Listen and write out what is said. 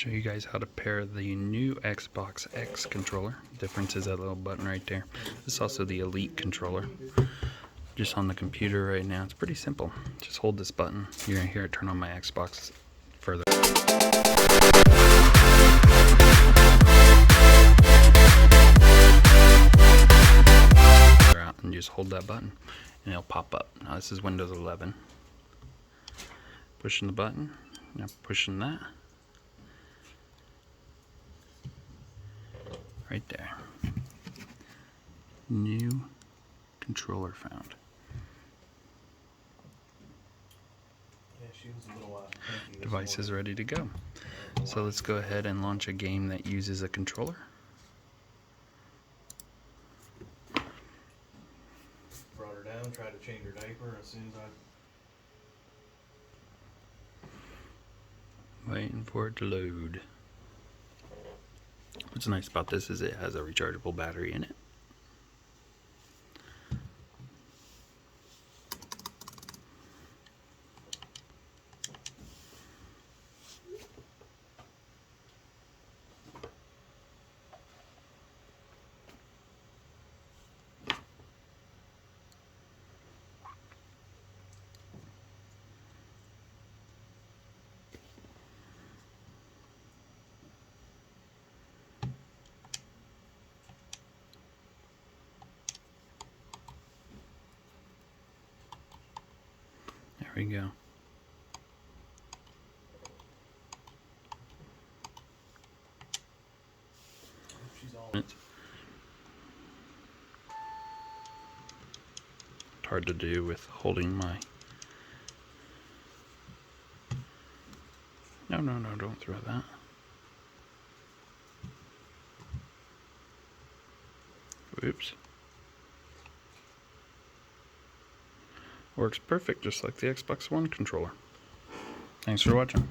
Show you guys how to pair the new Xbox X controller. Difference is that little button right there. This is also the Elite controller. Just on the computer right now. It's pretty simple. Just hold this button. You're gonna hear it turn on my Xbox further. And just hold that button and it'll pop up. Now this is Windows 11. Pushing the button, now pushing that. Right there. New controller found. Device is ready to go. So let's go ahead and launch a game that uses a controller. Brought her down, tried to change her diaper as soon as Waiting for it to load. What's nice about this is it has a rechargeable battery in it. There we go. she's all It's hard to do with holding my... No, don't throw that. Oops. Works perfect, just like the Xbox One controller. Thanks for watching.